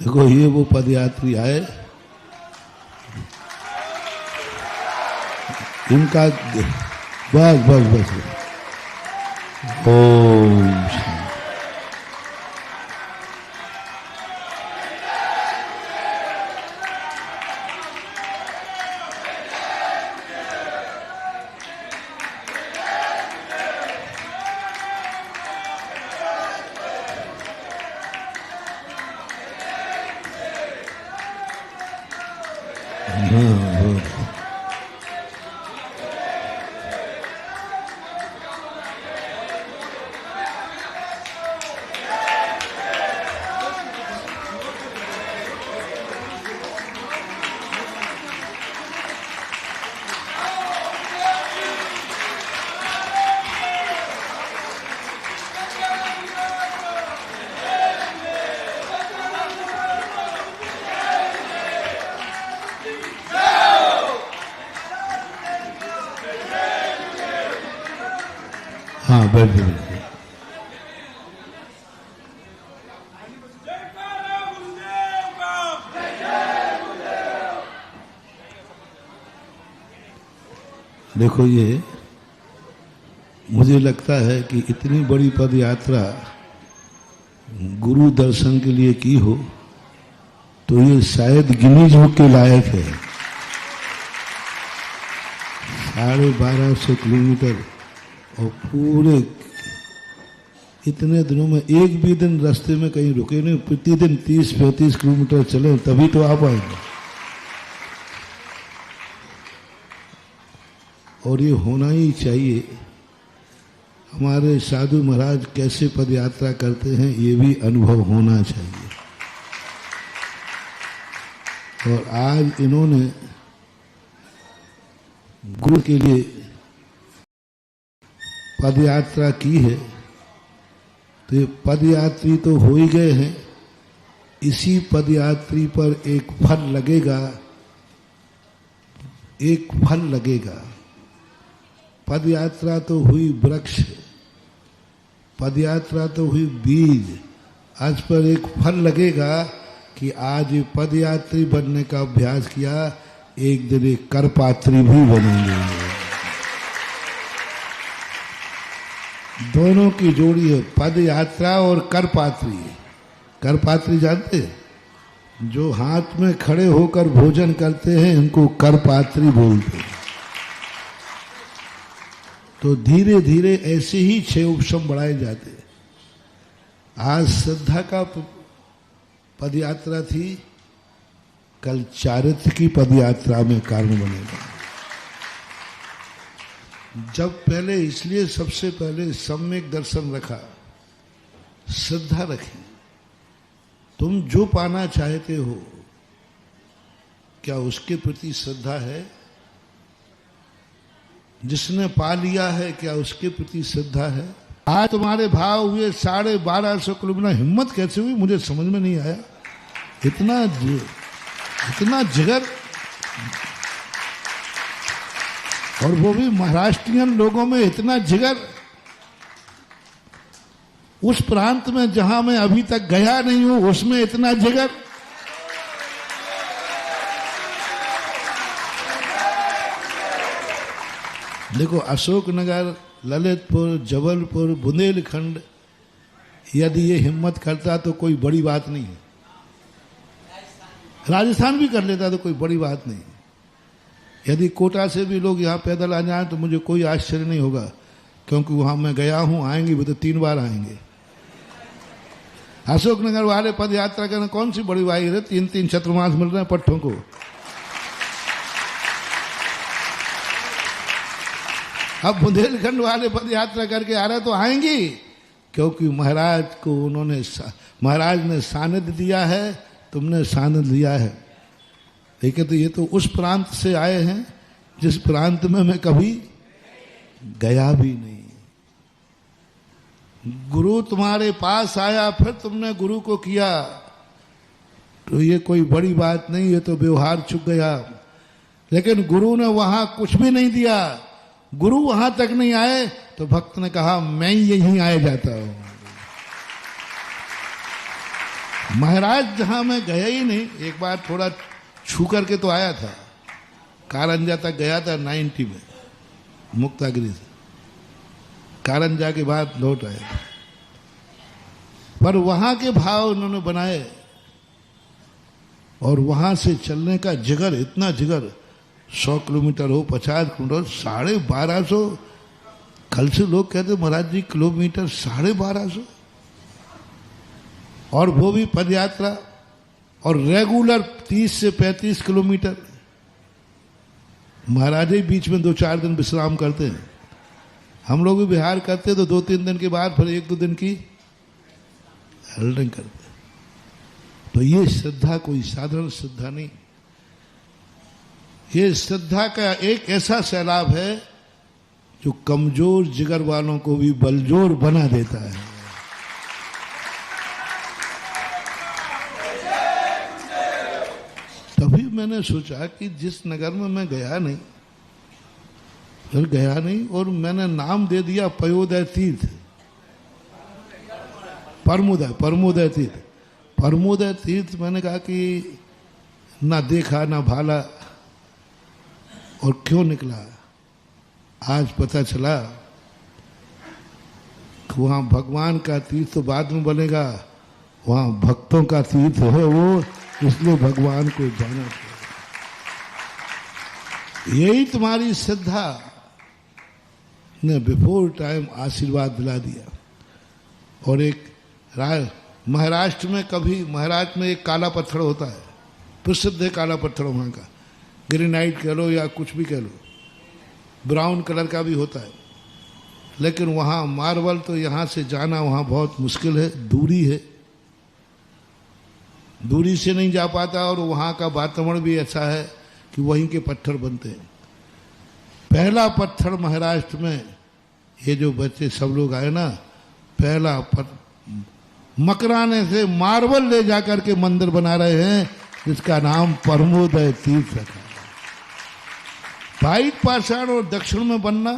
देखो ये वो पदयात्री आए, इनका बस बस बस ओम शांति। हाँ बैठ जाइए। देखो ये मुझे लगता है कि इतनी बड़ी पद यात्रा गुरु दर्शन के लिए की हो तो ये शायद गिनीज बुक के लायक है। 1250 किलोमीटर और पूरे इतने दिनों में एक भी दिन रास्ते में कहीं रुके नहीं, प्रतिदिन 30-35 किलोमीटर चले तभी तो आ पाएंगे। और ये होना ही चाहिए। हमारे साधु महाराज कैसे पद यात्रा करते हैं ये भी अनुभव होना चाहिए। और आज इन्होंने गुरु के लिए पद यात्रा की है तो ये पदयात्री तो हो ही गए हैं, इसी पदयात्री पर एक फल लगेगा, एक फल लगेगा। पदयात्रा तो हुई वृक्ष, पदयात्रा तो हुई बीज, आज पर एक फल लगेगा कि आज ये पदयात्री बनने का अभ्यास किया, एक दिन एक करपात्री भी बनेंगे। दोनों की जोड़ी है, पद यात्रा और करपात्री। करपात्री जानते हैं? जो हाथ में खड़े होकर भोजन करते हैं इनको करपात्री बोलते हैं। तो धीरे धीरे ऐसे ही 6 उपशम बढ़ाए जाते हैं। आज श्रद्धा का पद यात्रा थी, कल चारित्र की पद यात्रा में कारण बनेगा। जब पहले इसलिए सबसे पहले सम्यक दर्शन रखा, श्रद्धा रखी। तुम जो पाना चाहते हो क्या उसके प्रति श्रद्धा है? जिसने पा लिया है क्या उसके प्रति श्रद्धा है? आज तुम्हारे भाव हुए 1250 किलोमीटर, हिम्मत कैसे हुई मुझे समझ में नहीं आया। इतना जिगर, और वो भी महाराष्ट्रियन लोगों में इतना जिगर। उस प्रांत में जहां मैं अभी तक गया नहीं हूं उसमें इतना जिगर। देखो अशोकनगर, ललितपुर, जबलपुर, बुंदेलखंड, यदि ये हिम्मत करता तो कोई बड़ी बात नहीं है। राजस्थान भी कर लेता तो कोई बड़ी बात नहीं। यदि कोटा से भी लोग यहाँ पैदल आ जाएं तो मुझे कोई आश्चर्य नहीं होगा, क्योंकि वहां मैं गया हूं। आएंगे भी तो 3 बार आएंगे। अशोकनगर वाले पद यात्रा करना कौन सी बड़ी बात है? 3-3 चतुर्मास मिल रहे हैं पट्टों को। अब बुंदेलखंड वाले पद यात्रा करके आ रहे तो आएंगी, क्योंकि महाराज ने सानिध्य दिया है, तुमने सानिध्य दिया है। लेकिन तो ये तो उस प्रांत से आए हैं जिस प्रांत में मैं कभी गया भी नहीं। गुरु तुम्हारे पास आया, फिर तुमने गुरु को किया, तो ये कोई बड़ी बात नहीं, ये तो व्यवहार चुक गया। लेकिन गुरु ने वहां कुछ भी नहीं दिया। गुरु वहां तक नहीं आए तो भक्त ने कहा मैं यहीं आ जाता हूं। महाराज जहां मैं गया ही नहीं, एक बार थोड़ा छू करके तो आया था, कारंजा तक गया था 90 में मुक्तागिरी से, कारंजा के बाद लौट आया। पर वहां के भाव उन्होंने बनाए और वहां से चलने का जिगर, इतना जिगर, 100 किलोमीटर हो, 50 किलोमीटर, 1250, कल से लोग कहते महाराज जी किलोमीटर 1250, और वो भी पद यात्रा, और रेगुलर 30 से 35 किलोमीटर। महाराज ही बीच में 2-4 दिन विश्राम करते हैं, हम लोग भी बिहार करते तो 2-3 दिन के बाद फिर 1-2 दिन की हल्डिंग करते। तो ये श्रद्धा कोई साधारण श्रद्धा नहीं, ये श्रद्धा का एक ऐसा सैलाब है जो कमजोर जिगर वालों को भी बलजोर बना देता है। तभी मैंने सोचा कि जिस नगर में मैं गया नहीं, फिर गया नहीं, और मैंने नाम दे दिया पयोदय तीर्थ, परमोदय तीर्थ, परमोदय तीर्थ। मैंने कहा कि ना देखा ना भाला, और क्यों निकला, आज पता चला कि वहां भगवान का तीर्थ तो बाद में बनेगा, वहां भक्तों का तीर्थ है वो, इसलिए भगवान को जाना चाहिए। यही तुम्हारी श्रद्धा ने बिफोर टाइम आशीर्वाद दिला दिया। और एक महाराष्ट्र में एक काला पत्थर होता है, प्रसिद्ध है काला पत्थर वहां का, ग्रेनाइट कह लो या कुछ भी कह लो, ब्राउन कलर का भी होता है, लेकिन वहाँ मार्बल तो यहाँ से जाना वहाँ बहुत मुश्किल है, दूरी है, दूरी से नहीं जा पाता, और वहाँ का वातावरण भी अच्छा है कि वहीं के पत्थर बनते हैं। पहला पत्थर महाराष्ट्र में, ये जो बच्चे सब लोग आए ना, पहला मकराने से मार्बल ले जाकर के मंदिर बना रहे हैं, जिसका नाम परमोदय तीर्थ रखा। वाइट पाषाण और दक्षिण में बनना,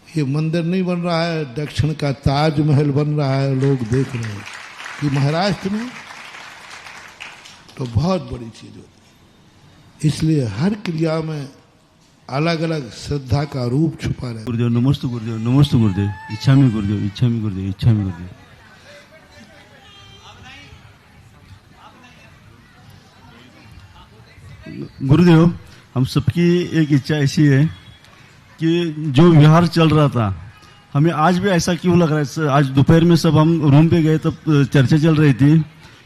ये मंदिर नहीं बन रहा है, दक्षिण का ताजमहल बन रहा है, लोग देख रहे हैं कि महाराष्ट्र में तो बहुत बड़ी चीज होती है। इसलिए हर क्रिया में अलग अलग श्रद्धा का रूप छुपा रहे। गुरुदेव नमस्ते, गुरुदेव नमस्ते, गुरुदेव इच्छामि गुरुदेव, इच्छामि गुरुदेव, इच्छामि गुरुदेव। गुरुदेव, हम सबकी एक इच्छा ऐसी है कि जो विहार चल रहा था, हमें आज भी ऐसा क्यों लग रहा है, आज दोपहर में सब हम रूम पे गए तब चर्चा चल रही थी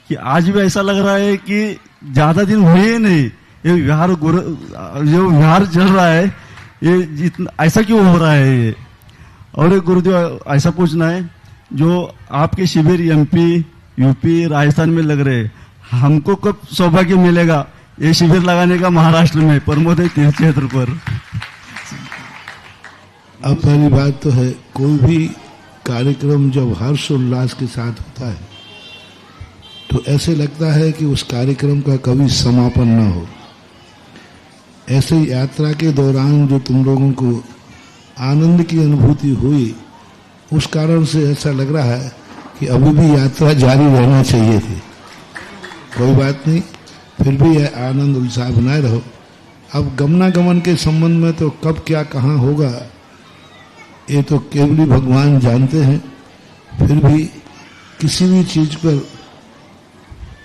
कि आज भी ऐसा लग रहा है कि ज्यादा दिन हुए नहीं, ये विहार जो विहार चल रहा है, ये ऐसा क्यों हो रहा है ये। और एक गुरुदेव ऐसा पूछना है, जो आपके शिविर MP, UP, राजस्थान में लग रहे, हमको कब सौभाग्य मिलेगा ये शिविर लगाने का महाराष्ट्र में परमोदय तीर्थ क्षेत्र पर। अब पहली बात तो है, कोई भी कार्यक्रम जब हर्ष उल्लास के साथ होता है तो ऐसे लगता है कि उस कार्यक्रम का कभी समापन न हो। ऐसे यात्रा के दौरान जो तुम लोगों को आनंद की अनुभूति हुई, उस कारण से ऐसा लग रहा है कि अभी भी यात्रा जारी रहना चाहिए थी। कोई बात नहीं, फिर भी यह आनंद उत्साह बनाए रहो। अब गमनागमन के संबंध में तो कब क्या कहाँ होगा ये तो केवल ही भगवान जानते हैं। फिर भी किसी भी चीज पर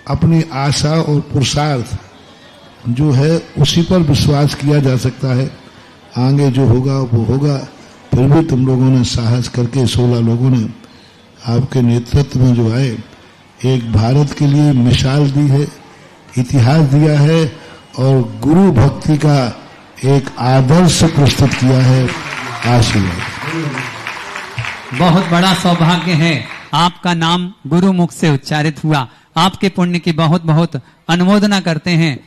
अपनी आशा और पुरुषार्थ जो है उसी पर विश्वास किया जा सकता है। आगे जो होगा वो होगा। फिर भी तुम लोगों ने साहस करके 16 लोगों ने आपके नेतृत्व में जो आए, एक भारत के लिए मिसाल दी है, इतिहास दिया है और गुरु भक्ति का एक आदर्श प्रस्तुत किया है। आशीर्वाद। बहुत बड़ा सौभाग्य है, आपका नाम गुरु मुख से उच्चारित हुआ। आपके पुण्य की बहुत बहुत अनुमोदना करते हैं।